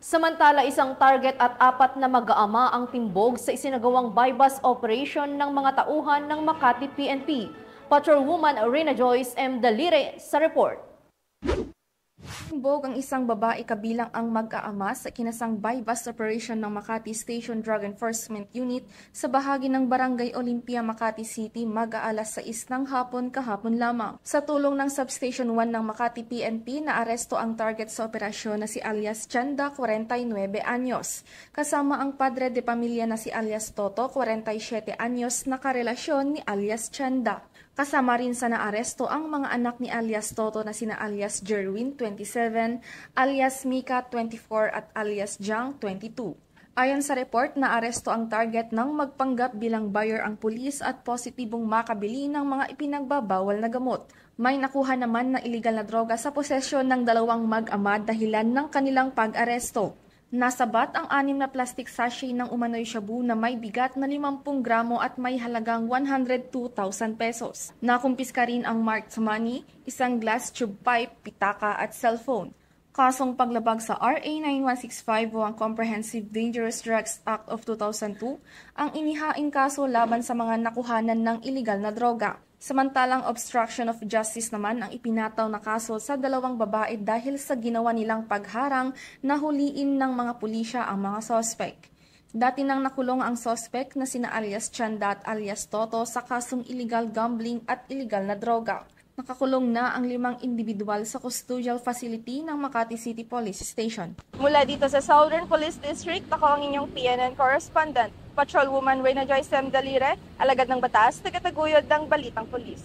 Samantala, isang target at 4 na mag-aama ang timbog sa isinagawang bypass operation ng mga tauhan ng Makati PNP. Patrolwoman Rina Joyce M. Dalire sa report. Timbog ang isang babae kabilang ang mag-aama sa kinasang bypass operation ng Makati Station Drug Enforcement Unit sa bahagi ng Barangay Olympia, Makati City mag-aalas 6 ng hapon kahapon lamang. Sa tulong ng Substation 1 ng Makati PNP, naaresto ang target sa operasyon na si alias Chanda, 49 anyos. Kasama ang padre de pamilya na si alias Toto, 47 anyos, na karelasyon ni alias Chanda. Kasama rin sa naaresto ang mga anak ni alias Toto na sina alias Jerwin, 27, alias Mika, 24 at alias Jang, 22. Ayon sa report, naaresto ang target ng magpanggap bilang buyer ang pulis at positibong makabili ng mga ipinagbabawal na gamot. May nakuha naman na iligal na droga sa posesyon ng dalawang mag-ama dahilan ng kanilang pag-aresto. Nasabat ang 6 na plastic sachet ng umano'y shabu na may bigat na 50 gramo at may halagang 102,000 pesos. Nakumpiska rin ang marked money, isang glass tube pipe, pitaka at cellphone. Kasong paglabag sa RA 9165 o ang Comprehensive Dangerous Drugs Act of 2002 ang inihaing kaso laban sa mga nakuhanan ng iligal na droga. Samantalang obstruction of justice naman ang ipinataw na kaso sa dalawang babae dahil sa ginawa nilang pagharang na huliin ng mga pulisya ang mga sospek. Dati nang nakulong ang sospek na sina alias Chanda at alias Toto sa kasong illegal gambling at illegal na droga. Nakakulong na ang 5 individual sa custodial facility ng Makati City Police Station. Mula dito sa Southern Police District, ako ang inyong PNN correspondent, Patrolwoman Rina Joyce M. Dalire, alagad ng batas, tagataguyod ng Balitang Pulis.